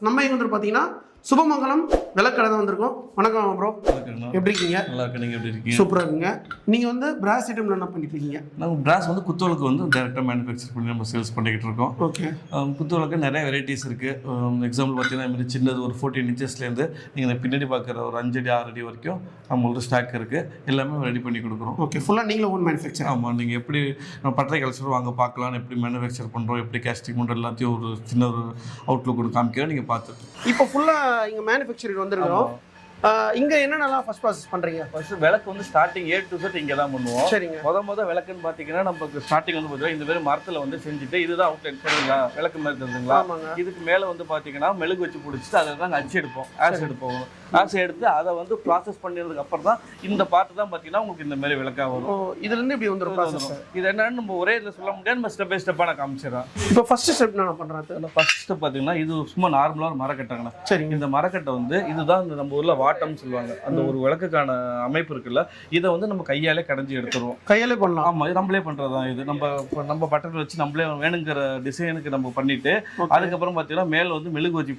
நம்ம இங்கே வந்து பார்த்தீங்கன்னா சுபமங்கலம் விளக்கடை தான் வந்திருக்கோம். வணக்கம் ப்ரோ, எப்படி இருக்கீங்க? நல்லா இருக்கு. நீங்கள் எப்படி இருக்கீங்க? சூப்பராக இருக்குங்க. நீங்கள் வந்து பிராஸ் ஐட்டம்ல என்ன பண்ணிட்டு இருக்கீங்க? நம்ம பிராஸ் வந்து குத்துவிளக்கு வந்து டேரெக்டாக மேனுஃபேக்சர் பண்ணி நம்ம சேல்ஸ் பண்ணிக்கிட்டு இருக்கோம். ஓகே. குத்துவிளக்கு நிறைய வெரைட்டிஸ் இருக்குது. எக்ஸாம்பிள் பார்த்தீங்கன்னா இதுமாதிரி சின்னது ஒரு 14 இன்ச்சஸ்லேருந்து நீங்கள் இந்த பின்னாடி பார்க்குற ஒரு 5 அடி 6 அடி வரைக்கும் நம்மளோட ஸ்டாக் இருக்குது. எல்லாமே ரெடி பண்ணி கொடுக்குறோம். ஓகே, ஃபுல்லாக நீங்களும் ஓன் மேனுஃபேக்சர்? ஆமாம். நீங்கள் எப்படி நம்ம பட்டறை கல்ச்சர் வாங்க பார்க்கலாம், எப்படி மேனுஃபேக்சர் பண்ணுறோம், எப்படி கேஸ்டிங் பண்ணுறோம், எல்லாத்தையும் ஒரு சின்ன ஒரு அவுட்லுக் ஒன்று காமிக்கிறோம். நீங்கள் பார்த்துட்டு இப்போ ஃபுல்லாக இங்கே மேனுஃபேக்சரிங் வந்துருக்கோம். இங்கே என்னென்னலாம் ஃபர்ஸ்ட் ப்ராசஸ் பண்ணுறீங்க? ஃபர்ஸ்ட் விளக்கு வந்து ஸ்டார்டிங் A to Z இங்கே தான் பண்ணுவோம். சரிங்க. முத விளக்குன்னு பார்த்தீங்கன்னா நமக்கு ஸ்டார்டிங் வந்து பார்த்தீங்கன்னா இந்த மாதிரி மரத்தில் வந்து செஞ்சுட்டு இதுதான் அவுட்லைன் சரிங்களா, விளக்கு மாதிரி தெரிஞ்சுங்களா. இதுக்கு மேலே வந்து பார்த்தீங்கன்னா மெழுகு வச்சு பிடிச்சிட்டு அதை தான் அச்சு எடுப்போம், ஆஸ் எடுப்போம். ஆஸ் எடுத்து அதை வந்து ப்ராசஸ் பண்ணிடுறதுக்கு அப்புறம் தான் இந்த பார்ட்டு தான் பார்த்தீங்கன்னா உங்களுக்கு இந்த மாதிரி விளக்காக வரும். இதுலேருந்து இப்படி வந்துடும். இது என்னன்னு நம்ம ஒரே இதில் சொல்ல முடியாது, நம்ம ஸ்டெப் பை ஸ்டெப்பாக நான் காமிச்சிடறேன். இப்போ ஃபர்ஸ்ட் ஸ்டெப் நான் பண்ணுறேன். ஃபர்ஸ்ட் ஸ்டெப் பார்த்தீங்கன்னா இது சும்மா நார்மலாக ஒரு மரக்கட்டைங்கண்ணா. சரிங்க. இந்த மரக்கட்டை வந்து இதுதான் இந்த நம்ம ஊரில் வாட்டம்னு சொல்லுவாங்க. அந்த ஒரு விளக்குக்கான அமைப்பு இருக்குல்ல, இதை வந்து நம்ம கையாலே கடைஞ்சி எடுத்துருவோம். கையாலே பண்ணலாம்? ஆமாம், இது நம்மளே பண்ணுறதான். இது நம்ம பட்டத்தில் வச்சு நம்மளே வேணுங்கிற டிசைனுக்கு நம்ம பண்ணிட்டு அதுக்கப்புறம் பார்த்தீங்கன்னா மேலே வந்து மெழுகு வச்சு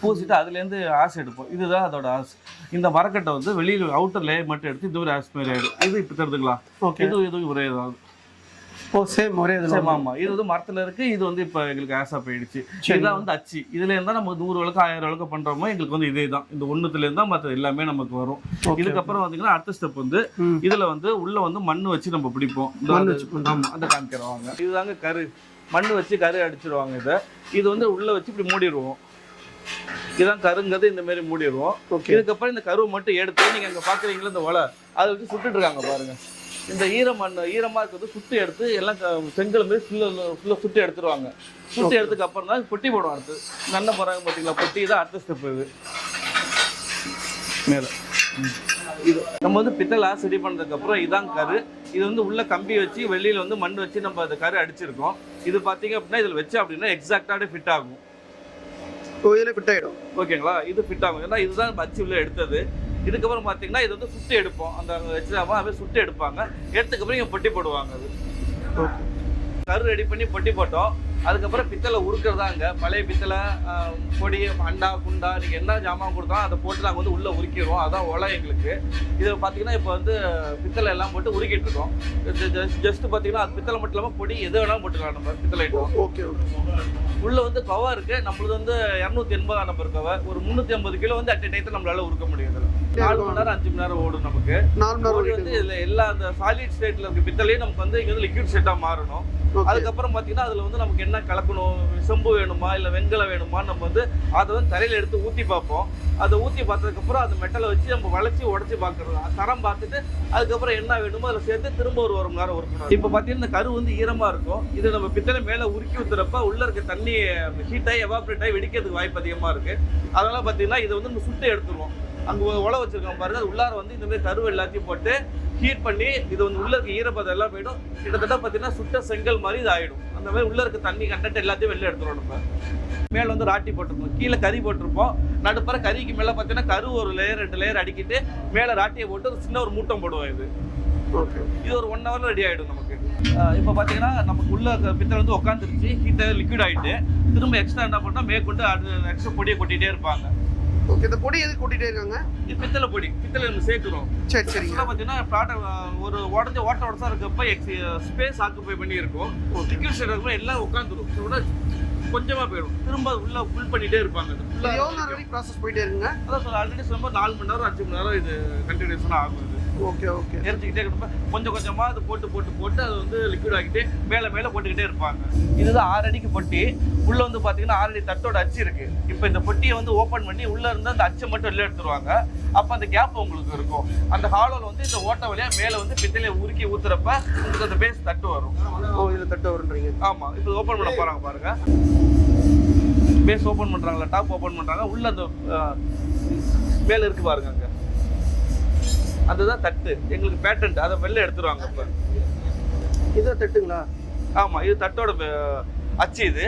பூசிட்டு அதுலேருந்து ஆசை எடுப்போம். இதுதான் அதோட ஆசை. இந்த மரக்கட்டை வந்து வெளியில் அவுட்டர் லேயர் மட்டும் எடுத்து இது ஒரு ஆஸ் மாதிரி ஆகிடும். இது இப்போ தெரிஞ்சுக்கலாம். இது ஒரே இதாகும். ஓ, சேம் ஒரே இது. ஆமாம், இது வந்து மரத்தில் இருக்குது. இது வந்து இப்போ எங்களுக்கு ஆஸாக போயிடுச்சு. இதுதான் வந்து அச்சு. இதுல இருந்தால் நம்ம 100 விளக்கு 1000 விளக்கு பண்ணுறோமோ எங்களுக்கு வந்து இதே தான். இந்த ஒன்றுத்துலேருந்து தான் மற்ற எல்லாமே நமக்கு வரும். இதுக்கப்புறம் பார்த்தீங்கன்னா அடுத்த ஸ்டெப் வந்து இதில் வந்து உள்ள வந்து மண் வச்சு நம்ம பிடிப்போம். ஆமாம், அதை காமிக்கிறோம். இதுதாங்க கரு. மண் வச்சு கரு அடிச்சிருவாங்க. இது வந்து உள்ள வச்சு இப்படி மூடிடுவோம். இதுதான் கருங்கிறது. இந்த மாதிரி மூடிடுவோம். இதுக்கப்புறம் இந்த கருவை மட்டும் எடுத்து நீங்கள் அங்கே பார்க்குறீங்களா இந்த ஒலை அதை வச்சு சுட்டுட்டு இருக்காங்க பாருங்கள். இந்த ஈரமாக இருக்கிறது சுட்டு எடுத்து எல்லாம் செங்கல் மாதிரி ஃபுல்லாக சுட்டு எடுத்துருவாங்க. சுட்டு எடுத்துக்கு அப்புறம் தான் பொட்டி போடுவோம். அடுத்து நல்ல போகிறாங்க பார்த்தீங்களா, பொட்டி தான் அடுத்த ஸ்டெப். இது மேலே இது நம்ம வந்து பித்தளை ரெடி பண்ணதுக்கப்புறம் இதான் கரு. இது வந்து உள்ள கம்பி வச்சு வெளியில் வந்து மண் வச்சு நம்ம அந்த கரு அடிச்சிருக்கோம். இது பார்த்தீங்க அப்படின்னா இதில் வச்சு அப்படின்னா எக்ஸாக்டாக ஃபிட் ஆகும். இதில் ஃபிட் ஆகிடும். ஓகேங்களா, இது ஃபிட் ஆகும். ஏன்னா இதுதான் அச்சு உள்ள எடுத்தது. இதுக்கப்புறம் பார்த்தீங்கன்னா இது வந்து சுட்டு எடுப்போம். அந்த வச்சுலாமா அப்படியே சுட்டு எடுப்பாங்க. எடுத்துக்கப்புறம் இங்கே பொட்டி போடுவாங்க. அது கரு ரெடி பண்ணி பொட்டி போட்டோம். அதுக்கப்புறம் பித்தளை உருக்கிறதாங்க. பழைய பித்தளை பொடி அண்டா குண்டா நீங்கள் என்ன ஜாமான் கொடுத்தாலும் அதை போட்டு நாங்கள் வந்து உள்ளே உருக்கிடுவோம். அதான் ஒலை எங்களுக்கு. இதில் பார்த்தீங்கன்னா இப்போ வந்து பித்தளை எல்லாம் போட்டு உருக்கிட்டு இருக்கோம். ஜஸ்ட்டு பார்த்தீங்கன்னா அது பித்தளை மட்டும் இல்லாமல் பொடி எது வேணாலும் போட்டுக்கலாம் நம்ம பித்தளை ஐட்டம். ஓகே. உள்ளே வந்து கவா இருக்குது. நம்மளுக்கு வந்து 280 நம்பர் கவை. ஒரு 350 கிலோ வந்து அட் டைத்தில் நம்மளால உருக்க முடியும். இதில் 4 மணி நேரம் 5 மணி நேரம் ஓடும் நமக்கு. 4 மணி நேரம் வந்து இதில் எல்லா அந்த சாலிட் ஸ்டேட்டில் இருக்க பித்தளையும் நமக்கு வந்து இங்கே வந்து லிக்விட் ஸ்டேட்டாக மாறணும். அதுக்கப்புறம் பார்த்தீங்கன்னா அதில் வந்து நமக்கு என்ன கலக்கணும், செம்பு வேணுமா இல்லை வெங்கலம் வேணுமா, நம்ம வந்து அதை வந்து தரையில் எடுத்து ஊற்றி பார்ப்போம். அதை ஊற்றி பார்த்ததுக்கப்புறம் அந்த மெட்டலை வச்சு நம்ம வளைச்சி உடச்சி பார்க்குறது. தரம் பார்த்துட்டு அதுக்கப்புறம் என்ன வேணுமோ அதில் சேர்த்து திரும்ப ஒரு 1 மணி நேரம் உருக்கணும். இப்போ பார்த்தீங்கன்னா இந்த கரு வந்து ஈரமாக இருக்கும். இது நம்ம பித்தளை மேலே உருக்கி ஊற்றுறப்ப உள்ளே இருக்க தண்ணி ஹீட்டாகி எவாப்ரேட் ஆகி வெடிக்கிறதுக்கு வாய்ப்பு அதிகமாக இருக்குது. அதனால் பார்த்தீங்கன்னா இதை வந்து நம்ம சுட்டு எடுத்துருவோம். அங்கே உழை வச்சிருக்கோம் பாருங்க. அது உள்ளார வந்து இந்த மாதிரி கருவு எல்லாத்தையும் போட்டு ஹீட் பண்ணி இது வந்து உள்ள இருக்க ஈரப்பதம் எல்லாம் போயிடும். கிட்டத்தட்ட பார்த்தீங்கன்னா சுட்ட செங்கல் மாதிரி இது ஆகிடும். அந்த மாதிரி உள்ள இருக்க தண்ணி கண்டென்ட் எல்லாத்தையும் வெளில எடுத்துருவோம். நம்ம மேலே வந்து ராட்டி போட்டிருப்போம், கீழே கறி போட்டிருப்போம். நடுப்புற கறிக்கு மேலே பார்த்தீங்கன்னா கரு ஒரு லேயர் 2 லேயர் அடிக்கிட்டு மேலே ராட்டியை போட்டு ஒரு சின்ன ஒரு மூட்டம் போடுவோம். இது ஒரு 1 ஹவரில் ரெடி ஆகிடும் நமக்கு. இப்போ பார்த்தீங்கன்னா நமக்கு உள்ள பித்தளை வந்து உட்காந்துருச்சு, ஹீட்டாக லிக்விட் ஆகிட்டு திரும்ப எக்ஸ்ட்ரா என்ன பண்ணால் மேற்கொண்டு அது எக்ஸ்ட்ரா பொடியை கொட்டிகிட்டே இருப்பாங்க. ஓகே. இந்த பொடி எதுக்கு கூட்டிகிட்டே இருக்காங்க? இது பித்தளை பொடி. பித்தளை நம்ம சேர்க்குறோம். சரி சரி. பார்த்தீங்கன்னா ப்ராடக்ட் ஒரு ஓட்டை இருக்கப்ப ஸ்பேஸ் ஆக்குப்பை பண்ணி இருக்கும். லிக்விட் ஸ்டேட் இருக்கும்போது எல்லாம் உட்காந்துரும். கொஞ்சமாக போயிடும். திரும்ப உள்ள ஃபுல் பண்ணிகிட்டே இருப்பாங்க. எவ்வளோ நேரம் ப்ராசஸ் போயிட்டே இருக்குங்க? அதான் ஆல்ரெடி சொல்லும்போது 4 மணி நேரம் 5 மணி நேரம் இது கண்டினியூஸாக ஆகும். Okay okay. எரிஞ்சிக்கிட்டே இருப்ப கொஞ்சம் கொஞ்சமாக அது போட்டு அது வந்து லிக்விட் ஆகிட்டு மேலே போட்டுக்கிட்டே இருப்பாங்க. இதுதான் 6 அடிக்கு பொட்டி. உள்ளே வந்து பார்த்தீங்கன்னா 6 அடி தட்டோட அச்சு இருக்குது. இப்போ இந்த பொட்டியை வந்து ஓப்பன் பண்ணி உள்ளே இருந்து அந்த அச்சை மட்டும் வெளில எடுத்துருவாங்க. அப்போ அந்த கேப் உங்களுக்கு இருக்கும். அந்த ஹாலோவில் வந்து இந்த ஓட்டை வழியாக மேலே வந்து பித்தளையை உருக்கி ஊற்றுறப்ப உங்களுக்கு அந்த பேஸ் தட்டு வரும். ஓ, இதில் தட்டு வருன்றீங்க? ஆமாம். இப்போ ஓப்பன் பண்ண போகிறாங்க பாருங்கள். பேஸ் ஓப்பன் பண்ணுறாங்களா, டாப் ஓப்பன் பண்ணுறாங்க. உள்ளே அந்த மேலே இருக்குது பாருங்க. அங்கே அதுதான் தட்டு. எங்களுக்கு பேட்டன்ட். அதை வெளில எடுத்துருவாங்க. இப்போ இதுதான் தட்டுங்களா? ஆமாம், இது தட்டோட அச்சு. இது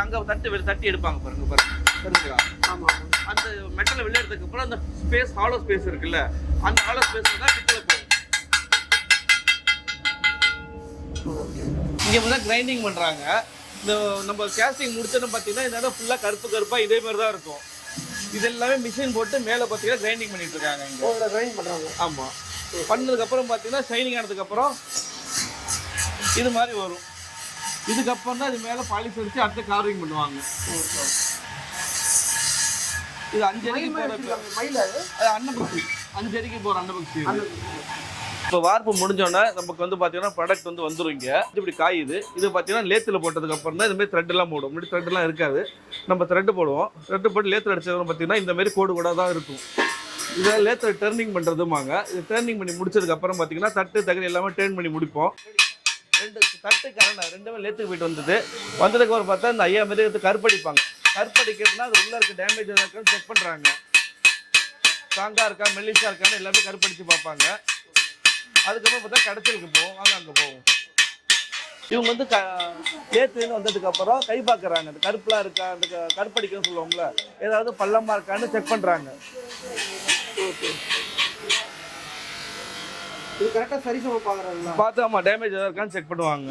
அங்கே தட்டி எடுப்பாங்க பாருங்க. தெரிஞ்சுங்களா? ஆமாம். அந்த மெட்டலை வெளில எடுத்ததுக்கு அப்புறம் அந்த ஸ்பேஸ் ஹாலோ ஸ்பேஸ் இருக்குல்ல, அந்த ஹாலோ ஸ்பேஸ் தான் பித்தளை போகும். இங்கே வந்து கிரைண்டிங் பண்ணுறாங்க. இந்த நம்ம கேஸ்டிங் முடிச்சோன்னு பார்த்தீங்கன்னா இந்த இடம் ஃபுல்லாக கருப்பாக இதே மாதிரி தான் இருக்கும். இது எல்லாமே மிஷின் போட்டு மேலே பார்த்தீங்கன்னா கிரைண்டிங் பண்ணிட்டு இருக்காங்க இங்கே. கிரைண்ட் பண்ணுறாங்க. ஆமாம், பண்ணதுக்கப்புறம் பார்த்தீங்கன்னா ஷைனிங் ஆனதுக்கப்புறம் இது மாதிரி வரும். இதுக்கப்புறம் தான் இது மேலே பாலிஷ் அடிச்சு அடுத்த கார்விங் பண்ணுவாங்க. இது 5 அடிக்கு போகிற மயில் அது அன்னபக்ஷி, 5 அடிக்கு போகிற அன்னபக்ஷி. இப்போ வார்ப்பு முடிஞ்சோடனே நமக்கு வந்து பார்த்தீங்கன்னா ப்ராடக்ட் வந்து வந்துடும். இங்கே இப்படி காயுது. இது பார்த்தீங்கன்னா லேத்தில் போட்டதுக்கப்புறம் தான் இதுமாதிரி த்ரெட்டெல்லாம் போடும். இப்படி த்ரெட்டெல்லாம் இருக்காது. நம்ம த்ரெட்டு போடுவோம். த்ரெட்டு போட்டு லேத்தில் அடிச்சதும் பார்த்தீங்கன்னா இந்தமாரி கோடு கூட தான் இருக்கும். இதை லேத்தில் டர்னிங் பண்ணுறதுமாங்க. இது டர்னிங் பண்ணி முடிச்சதுக்கப்புறம் பார்த்தீங்கன்னா தட்டு தகடு எல்லாமே டேர்ன் பண்ணி முடிப்போம். 2 தட்டு கரண்டா 2மே லேத்துக்கு போயிட்டு வந்ததுக்கப்புறம் பார்த்தா இந்த ஐயா மாரி எடுத்து கருப்படிப்பாங்க. கருப்படிக்கிறதுனா அது உள்ளே இருக்க டேமேஜ் இருக்கான்னு செக் பண்ணுறாங்க. ஸ்ட்ராங்காக இருக்கா மெல்லிஸாக இருக்கான்னு எல்லாமே கருப்படிச்சு பார்ப்பாங்க. அதுக்கப்புறம் பார்த்தா கடைச்சலுக்கு போவோம். வாங்க அங்கே போவோம். இவங்க வந்து லேத்துலேருந்து வந்ததுக்கப்புறம் கை பார்க்குறாங்க. அந்த கருப்புலாம் இருக்கா, அந்த கருப்படிக்கன்னு சொல்லுவோம்ல, ஏதாவது பள்ளமாக இருக்கான்னு செக் பண்ணுறாங்க. இது கரெக்டாக சரி சம பார்க்குறாங்களா? பார்த்து ஆமாம் டேமேஜ் எதாவது இருக்கான்னு செக் பண்ணுவாங்க.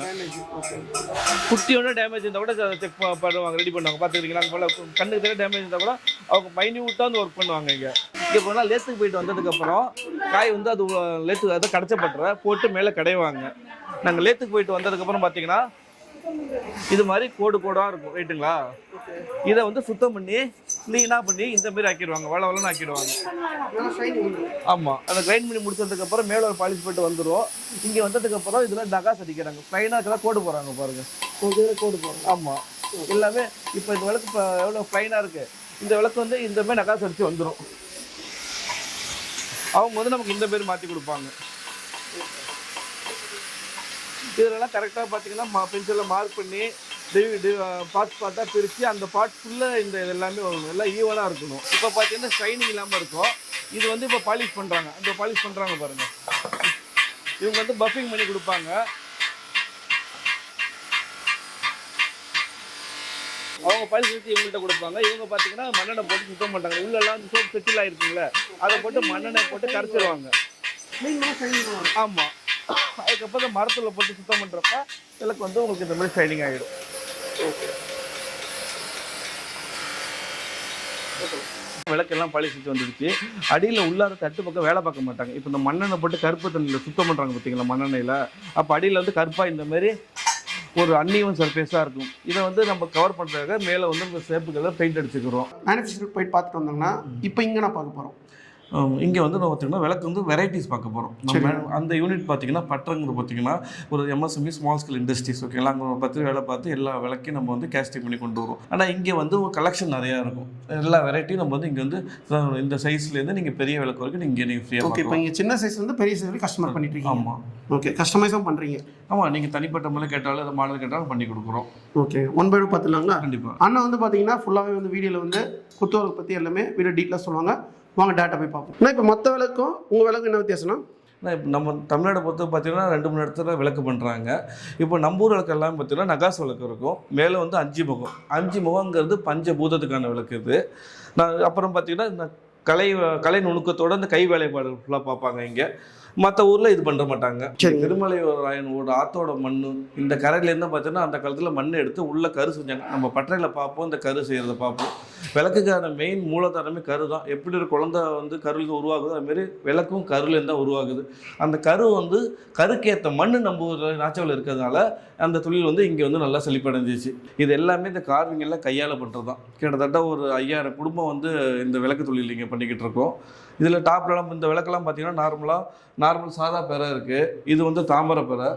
குட்டியோட டேமேஜ் இருந்தால் கூட செக் பண்ணுவாங்க, ரெடி பண்ணுவாங்க. பார்த்துக்கிட்டீங்களா அங்கே போல் கண்ணுக்கு தெரிய டேமேஜ் இருந்தால் கூட அவங்க மைன்யூட்டாக வந்து ஒர்க் பண்ணுவாங்க. இங்கே போனால் லேத்துக்கு போயிட்டு வந்ததுக்கப்புறம் காய் வந்து அது லேத்து அதை கடைச்சப்பட்டுற போட்டு மேலே கடைவாங்க. நாங்கள் லேத்துக்கு போயிட்டு வந்ததுக்கப்புறம் பார்த்தீங்கன்னா இது மாதிரி கோடு கோடாக இருக்கும். ரைட்டுங்களா? இதை வந்து சுத்தம் பண்ணி க்ளீனாக பண்ணி இந்த மாதிரி ஆக்கிடுவாங்க. வளன்னு ஆக்கிடுவாங்க. ஆமாம், அதை கிரைண்ட் பண்ணி முடிச்சதுக்கப்புறம் மேலே ஒரு பாலிஷ் போட்டு வந்துடும். இங்கே வந்ததுக்கப்புறம் இதில் நகாஸ் அடிக்கிறாங்க. ஃப்ளைனாக கோடு போகிறாங்க பாருங்கள். கோடு போகிறாங்க. ஆமாம், எல்லாமே இப்போ இந்த விளக்கு இப்போ எவ்வளோ ஃப்ளைனாக இருக்குது. இந்த விளக்கு வந்து இந்த மாதிரி நகாஸ் அடித்து வந்துடும். அவங்க வந்து நமக்கு இந்த பேர் மாற்றி கொடுப்பாங்க. இதெல்லாம் கரெக்டாக பார்த்தீங்கன்னா பென்சிலில் மார்க் பண்ணி பார்ட்டாக பிரித்து அந்த பார்ட் ஃபுல்லாக இந்த எல்லாமே வரும். எல்லாம் ஈவனாக இருக்கணும். இப்போ பார்த்தீங்கன்னா ஷைனிங் இல்லாமல் இருக்கும். இது வந்து இப்போ பாலிஷ் பண்ணுறாங்க. அந்த பாலிஷ் பண்ணுறாங்க பாருங்கள். இவங்க வந்து பஃபிங் பண்ணி கொடுப்பாங்க. அவங்க பாலிஷ் வச்சு இவங்கள்ட்ட கொடுப்பாங்க. இவங்க பார்த்தீங்கன்னா மண்ணெண்ணெய் போட்டு சுத்தம் பண்ணுறாங்க. உள்ளெல்லாம் சோப் செட்டில் ஆகிருக்குங்களே, அதை போட்டு மண்ணெண்ணெய் போட்டு கரைச்சிடுவாங்க. ஆமாம், அதுக்கப்புறம் மரத்தில் போட்டு சுத்தம் பண்ணுறப்ப விளக்கு வந்து உங்களுக்கு இந்த மாதிரி ஷைனிங் ஆகிடும். விளக்கெல்லாம் பாலிஷ் வச்சு வந்துடுச்சு. அடியில் உள்ளார தட்டு பக்கம் வேலை பார்க்க மாட்டாங்க. இப்போ இந்த மண்ணெண்ணெய் போட்டு கருப்பு தண்ணியில் சுத்தம் பண்ணுறாங்க பார்த்தீங்களா மண்ணெண்ணெயில். அப்போ அடியில் வந்து கருப்பாக இந்த மாதிரி ஒரு அன்னிவன் சர்ஃபேஸாக இருக்கும். இதை வந்து நம்ம கவர் பண்ணுறதுக்காக மேலே வந்து இந்த சேப்புகளை பெயிண்ட் அடிச்சுக்கிறோம். மேனுஃபேக்சர் போயிட்டு பார்த்துட்டு வந்தோம்னா இப்போ இங்கே நான் பார்க்க போகிறோம். இங்கே வந்து நம்ம பார்த்தீங்கன்னா விளக்கு வந்து வெரைட்டிஸ் பார்க்க போகிறோம். நம்ம அந்த யூனிட் பார்த்தீங்கன்னா பட்டறங்கிறது பார்த்தீங்கன்னா ஒரு எம்எஸ்எம்இ ஸ்மால் ஸ்கேல் இண்டஸ்ட்ரீஸ் ஓகேங்களா. அங்கே பற்றி வேலை பார்த்து எல்லா விளக்கையும் நம்ம வந்து கேஸ்டிங் பண்ணி கொண்டு வரும். ஆனால் இங்கே வந்து ஒரு கலெக்ஷன் நிறையா இருக்கும். எல்லா வெரைட்டியும் நம்ம வந்து இங்கே வந்து இந்த சைஸ்லேருந்து நீங்கள் பெரிய விளக்கு வரைக்கும் நீங்கள் ஃப்ரீயாக. ஓகே, இப்போ இங்கே சின்ன சைஸ் வந்து பெரிய சைஸ் கஸ்டமர் பண்ணிட்டு இருக்கீங்க. ஆமாம், ஓகே, கஸ்டமைஸும் பண்ணுறீங்க. ஆமாம், நீங்கள் தனிப்பட்ட முறையில் கேட்டாலும் அதை மாடல் கேட்டாலும் பண்ணி கொடுக்குறோம். Okay, 1 by 1 பார்த்துலாங்களா? கண்டிப்பாக. அண்ணா வந்து பார்த்தீங்கன்னா ஃபுல்லாகவே வந்து வீடியோவில் வந்து குத்துவரத்தை பற்றி எல்லாமே வீடியோ டீட்டெயிலாக சொல்லுவாங்க. வாங்க டேட்டா போய் பார்ப்போம். ஆனால் இப்போ மற்ற விளக்கும் உங்கள் விளக்கு என்ன வித்தியாசம்னா? இப்போ நம்ம தமிழ்நாடை பொறுத்த பார்த்தீங்கன்னா 2-3 இடத்துல விளக்கு பண்ணுறாங்க. இப்போ நம்ம ஊர் விளக்கு எல்லாம் பார்த்தீங்கன்னா நகாஸ் விளக்கு இருக்கும். மேலே வந்து 5 முகம். 5 முகங்கிறது பஞ்சபூதத்துக்கான விளக்கு இது. நான் அப்புறம் பார்த்தீங்கன்னா இந்த கலை நுணுக்கத்தோட இந்த கை வேலைப்பாடு ஃபுல்லாக பார்ப்பாங்க. இங்கே மற்ற ஊரில் இது பண்ண மாட்டாங்க. திருமலை ராயனோட ஆத்தோட மண் இந்த கரையிலேருந்து பார்த்தீங்கன்னா அந்த காலத்தில் மண் எடுத்து உள்ள கரு செஞ்சாங்க. நம்ம பட்டறையில் பார்ப்போம், இந்த கரு செய்கிறத பார்ப்போம். விளக்குக்கான மெயின் மூலதாரமே கரு தான். எப்படி ஒரு குழந்தை வந்து கருவில் உருவாகுது அதுமாரி விளக்கும் கருலேருந்து தான் உருவாகுது. அந்த கரு வந்து கருக்கேற்ற மண் நம்ம ஒரு நாச்சவில் இருக்கிறதுனால அந்த தொழில் வந்து இங்கே வந்து நல்லா செழிப்படைஞ்சிச்சு. இது எல்லாமே இந்த கார்விங் எல்லாம் கையால் பண்ணுறது தான். கிட்டத்தட்ட ஒரு 5000 குடும்பம் வந்து இந்த விளக்கு தொழில் இங்கே பண்ணிக்கிட்டு இருக்கோம். இதில் டாப்லாம் இந்த விளக்கெல்லாம் பார்த்தீங்கன்னா நார்மல் சாதா பெறை இருக்குது. இது வந்து தாமரை பெறை,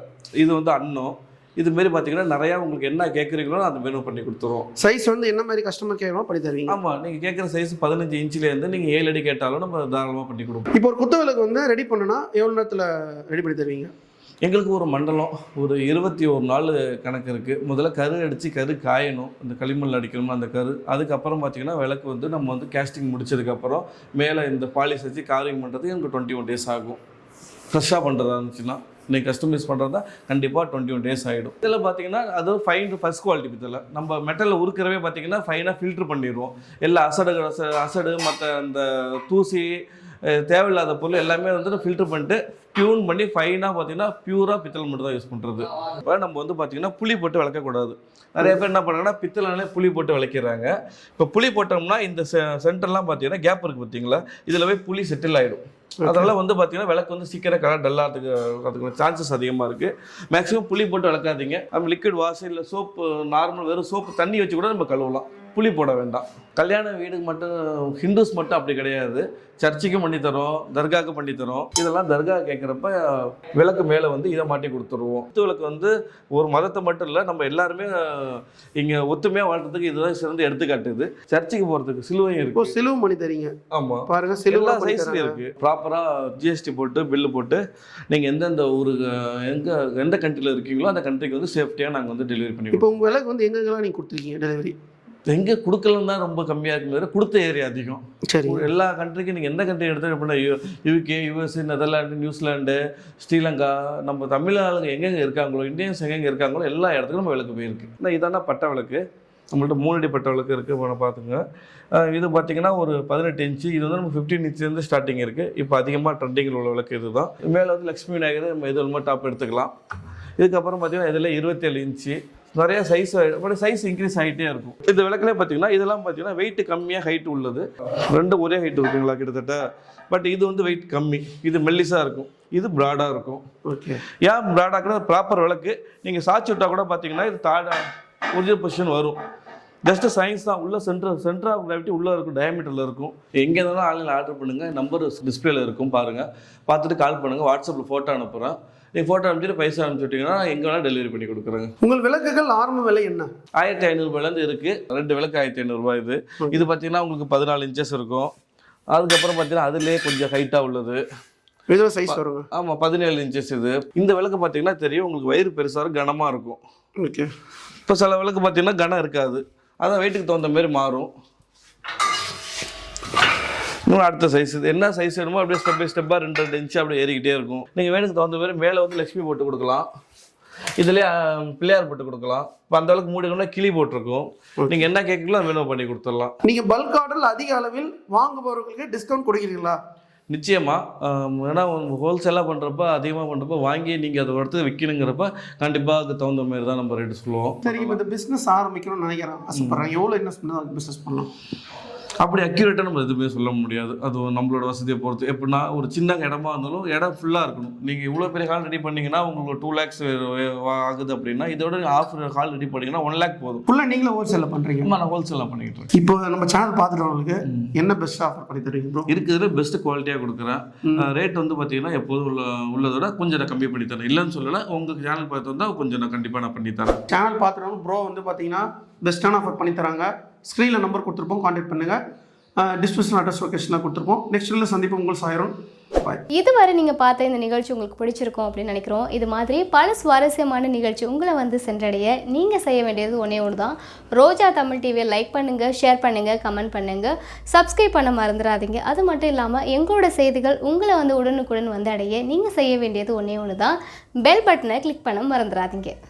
இது வந்து அன்னம். இதுமாரி பார்த்தீங்கன்னா நிறையா உங்களுக்கு என்ன கேட்குறீங்களோ அந்த மெனு பண்ணி கொடுத்துருவோம். சைஸ் வந்து என்ன மாதிரி கஸ்டமர் கேட்கணும் பண்ணி தருவீங்க? ஆமாம், நீங்கள் கேட்குற சைஸ் 15 இன்ச்சிலேருந்து நீங்கள் 7 அடி கேட்டாலும் நம்ம தாராளமாக பண்ணி கொடுப்போம். இப்போ ஒரு குத்து விளக்கு வந்து ரெடி பண்ணுன்னா எவ்வளோ நேரத்தில் ரெடி பண்ணி தருவீங்க? எங்களுக்கு ஒரு மண்டலம் ஒரு 21 நாள் கணக்கு இருக்குது. முதல்ல கரு அடித்து கரு காயணும், அந்த களிமண்ணில் அடிக்கணும்னா அந்த கரு. அதுக்கப்புறம் பார்த்திங்கன்னா விளக்கு வந்து நம்ம வந்து கேஸ்டிங் முடிச்சதுக்கப்புறம் மேலே இந்த பாலிஷ் வச்சு கார்விங் பண்ணுறதுக்கு எனக்கு 21 டேஸ் ஆகும். ஃப்ரெஷ்ஷாக பண்ணுறதா இருந்துச்சுன்னா இன்றைக்கி கஸ்டமைஸ் பண்ணுறதா கண்டிப்பாக 21 டேஸ் ஆகிடும். இதில் பார்த்தீங்கன்னா அது ஃபைன் ஃபஸ்ட் குவாலிட்டி இதில் நம்ம மெட்டலில் உருக்கிறவே பார்த்தீங்கன்னா ஃபைனாக ஃபில்ட்ரு பண்ணிடுவோம். எல்லா அசடு மற்ற அந்த தூசி தேவையில்லாத பொருள் எல்லாமே வந்து ஃபில்டர் பண்ணிட்டு டியூன் பண்ணி ஃபைனாக பார்த்தீங்கன்னா பியூராக பித்தளை மட்டும் தான் யூஸ் பண்ணுறது. இப்போ நம்ம வந்து பார்த்தீங்கன்னா புளி போட்டு விளக்கக்கூடாது. நிறைய பேர் என்ன பண்ணுறாங்கன்னா பித்தளைனாலே புளி போட்டு விளக்கிறாங்க. இப்போ புளி போட்டோம்னா இந்த சென்டர்லாம் பார்த்தீங்கன்னா கேப் இருக்குது பார்த்தீங்களா, இதில் போய் புளி செட்டில் ஆகிடும். அதனால் வந்து பார்த்தீங்கன்னா விளக்கு வந்து சீக்கிரம் கலர் டல்லாகிறதுக்கு சான்சஸ் அதிகமாக இருக்குது. மேக்ஸிமம் புளி போட்டு விளக்காதீங்க. நம்ம லிக்விட் வாஷ் இல்லை சோப்பு, நார்மல் வெறும் சோப்பு தண்ணி வச்சு கூட நம்ம கழுவலாம், புளி போட வேண்டாம். கல்யாண வீடுக்கு மட்டும் ஹிந்துஸ் மட்டும் அப்படி கிடையாது, சர்ச்சுக்கும் பண்ணித்தரோம், தர்காவுக்கு பண்ணித்தரோம். இதெல்லாம் தர்கா கேட்குறப்ப விளக்கு மேலே வந்து இதை மாட்டி கொடுத்துருவோம். விளக்கு வந்து ஒரு மதத்தை மட்டும் இல்லை, நம்ம எல்லாருமே இங்கே ஒத்துமையாக வாழ்றதுக்கு இதுதான் சிறந்த எடுத்துக்காட்டுது. சர்ச்சுக்கு போகிறதுக்கு சிலுவையும் இருக்குது. சிலுவை பண்ணி தரீங்க? ஆமாம் பாருங்க, எல்லா சைஸ்லையும் இருக்குது. ப்ராப்பராக ஜிஎஸ்டி போட்டு பில்லு போட்டு நீங்கள் எந்தெந்த ஊருக்கு எந்த கண்ட்ரியில் இருக்கீங்களோ அந்த கண்ட்ரிக்கு வந்து சேஃப்டியாக நாங்கள் வந்து டெலிவரி பண்ணி. இப்போ உங்கள் விளக்கு வந்து எங்கெங்கெல்லாம் நீங்கள் கொடுத்துருக்கீங்க டெலிவரி? எங்கே கொடுக்கலன்னு தான் ரொம்ப கம்மியாக இருக்குது, கொடுத்த ஏரியா அதிகம். சரி, எல்லா கண்ட்ரிக்கும் நீங்கள் எந்த கண்ட்ரி எடுத்து அப்படின்னா UK, USA, Netherland, New Zealand, Sri Lanka, நம்ம தமிழ் ஆளுங்க எங்கெங்கே இருக்காங்களோ, இந்தியன்ஸ் எங்கெங்கே இருக்காங்களோ எல்லா இடத்துக்கும் நம்ம விளக்கு போயிருக்கு. ஆனால் இதான பட்டை விளக்கு, நம்மள்ட்ட 3 அடி பட்டை விளக்கு இருக்குது. பார்த்துங்க, இது பார்த்திங்கன்னா ஒரு 18 இன்ச்சு. இது வந்து நம்ம 15 இன்ச்சிலேருந்து ஸ்டார்டிங் இருக்குது. இப்போ அதிகமாக ட்ரெண்டிங்கில் உள்ள விளக்கு இது தான். மேலே வந்து லக்ஷ்மி விநாயகர் நம்ம இது ரொம்ப டாப் எடுத்துக்கலாம். இதுக்கப்புறம் பார்த்திங்கன்னா இதில் 27 இன்ச்சு. நிறைய சைஸ் இன்க்ரீஸ் ஆகிட்டே இருக்கும். இந்த விளக்குலேயே பார்த்தீங்கன்னா இதெல்லாம் பார்த்தீங்கன்னா வெயிட் கம்மியாக ஹைட் உள்ளது. ரெண்டு ஒரே ஹைட் இருக்குங்களா கிட்டத்தட்ட. பட் இது வந்து வெயிட் கம்மி, இது மெல்லிஸாக இருக்கும், இது ப்ராடாக இருக்கும். ஓகே, ஏன் ப்ராடாக்குன்னா ப்ராப்பர் விளக்கு. நீங்கள் சாய்ச்சி விட்டால் கூட பார்த்தீங்கன்னா இது ஒரிஜினல் பொசிஷன் வரும். ஜஸ்ட் சயின்ஸ் தான். உள்ள சென்டர் ஆஃப் கிராவிட்டி உள்ளே இருக்கும், டயமீட்டரில் இருக்கும். எங்கே இருந்தாலும் ஆன்லைனில் ஆர்டர் பண்ணுங்கள், நம்பர் டிஸ்பிளேல இருக்கும், பாருங்கள், பார்த்துட்டு கால் பண்ணுங்கள். வாட்ஸ்அப்பில் ஃபோட்டோ அனுப்புகிறேன். நீங்கள் ஃபோட்டோ அனுப்பிச்சிட்டு பைசா அனுப்பிச்சுட்டிங்கன்னா எங்கே வேணால் டெலிவரி பண்ணி கொடுக்குறேங்க. உங்கள் விளக்குகள் ஆரம்ப விலை என்ன? 1500 இருக்குது. 2 விளக்கு 1500 இது. இது பார்த்தீங்கன்னா உங்களுக்கு 14 இன்ச்சஸ் இருக்கும். அதுக்கப்புறம் பார்த்தீங்கன்னா அதுலேயே கொஞ்சம் ஹைட்டாக உள்ளது, இது சைஸ் வரும். ஆமாம், 17 இன்ச்சஸ் இது. இந்த விளக்கு பார்த்தீங்கன்னா தெரியும் உங்களுக்கு, வயிறு பெருசாக கனமாக இருக்கும். ஓகே, இப்போ சில விளக்கு பார்த்தீங்கன்னா கனம் இருக்காது, அதான் வெயிட்டுக்கு தகுந்த மாதிரி மாறும். இன்னும் அடுத்த சைஸ் இது என்ன சைஸ் வேணுமோ அப்படியே ஸ்டெப் பை ஸ்டெப்பாக 2 இன்ச்சு அப்படியே ஏறிக்கிட்டே இருக்கும். நீங்கள் வேணுக்கு தகுந்த மாதிரி மேலே வந்து லக்ஷ்மி போட்டு கொடுக்கலாம், இதுலேயே பிள்ளையார் போட்டு கொடுக்கலாம். இப்போ அந்த அளவுக்கு மூடிக்கணும்னா கிளி போட்டிருக்கும். நீங்கள் என்ன கேட்குறீங்களோ அது வேணும் பண்ணி கொடுத்துடலாம். நீங்கள் பல்க் ஆர்டரில் அதிக அளவில் வாங்குபவர்களுக்கு டிஸ்கவுண்ட் கொடுக்குறீங்களா? நிச்சயமாக. ஏன்னா ஹோல்சேலாக பண்ணுறப்ப அதிகமாக பண்ணுறப்ப வாங்கி நீங்கள் அதை எடுத்து விற்கணுங்கிறப்ப கண்டிப்பாக அதுக்கு தகுந்த மாதிரி தான் நம்ம ரேட்டு சொல்லுவோம். சரி, இப்போ இந்த பிஸ்னஸ் ஆரம்பிக்கணும்னு நினைக்கிறேன், ஆசைப்பட்றேன், எவ்வளோ இன்வெஸ்ட்மெண்ட் பிஸ்னஸ் பண்ணலாம்? அப்படி அக்யூரேட்டாக நம்ம எதுவுமே சொல்ல முடியாது. அது நம்மளோட வசதியை பொறுத்து. எப்படின்னா ஒரு சின்ன இடமா இருந்தாலும் இடம் ஃபுல்லாக இருக்கணும். நீங்கள் இவ்வளோ பெரிய ஹால் ரெடி பண்ணிங்கன்னா உங்களுக்கு 2 lakhs ஆகுது அப்படின்னா, இதோட ஆஃப் ஹால் ரெடி பண்ணிங்கன்னா 1 lakh போதும். ஃபுல்லாக நீங்களே ஹோல்சேலில் பண்ணுறீங்க? நான் ஹோல்சேலாக பண்ணிக்கிட்டு இருக்கேன். இப்போ நம்ம சேனல் பார்த்துட்டவங்களுக்கு என்ன பெஸ்ட் ஆஃபர் பண்ணி தருவீங்க ப்ரோ? இருக்கிறது பெஸ்ட் குவாலிட்டியாக கொடுக்குறேன். ரேட் வந்து பார்த்தீங்கன்னா எப்போதும் உள்ளதோட கொஞ்சம் நான் கம்மி பண்ணி தரேன். இல்லைன்னு சொல்லலை, உங்கள் சேனல் பார்த்து வந்தால் கொஞ்சம் நான் கண்டிப்பாக நான் பண்ணி தரேன். சேனல் பார்த்துட்டவங்க ப்ரோ வந்து பார்த்தீங்கன்னா பெஸ்ட்டான ஆஃபர் பண்ணி தராங்க. ஸ்க்ரீனில் நம்பர் கொடுத்துருப்போம், கான்டாக்ட் பண்ணுங்கள். டிஸ்கிரிப்ஷன் அட்ரஸ் லொகேஷனில் கொடுத்துருப்போம். நெக்ஸ்ட் வீடியோவில் சந்திப்போம். உங்கள் சாயிரம். இதுவரை நீங்கள் பார்த்த இந்த நிகழ்ச்சி உங்களுக்கு பிடிச்சிருக்கும் அப்படின்னு நினைக்கிறோம். இது மாதிரி பல சுவாரஸ்யமான நிகழ்ச்சி உங்களை வந்து சென்றடைய நீங்கள் செய்ய வேண்டியது ஒன்றே ஒன்று தான். ரோஜா தமிழ் டிவியை லைக் பண்ணுங்கள், ஷேர் பண்ணுங்கள், கமெண்ட் பண்ணுங்கள், சப்ஸ்கிரைப் பண்ண மறந்துடாதீங்க. அது மட்டும் இல்லாமல் எங்களோட செய்திகள் உங்களை வந்து உடனுக்குடன் வந்து அடைய நீங்கள் செய்ய வேண்டியது ஒன்றே ஒன்று தான். பெல் பட்டனை கிளிக் பண்ண மறந்துடாதீங்க.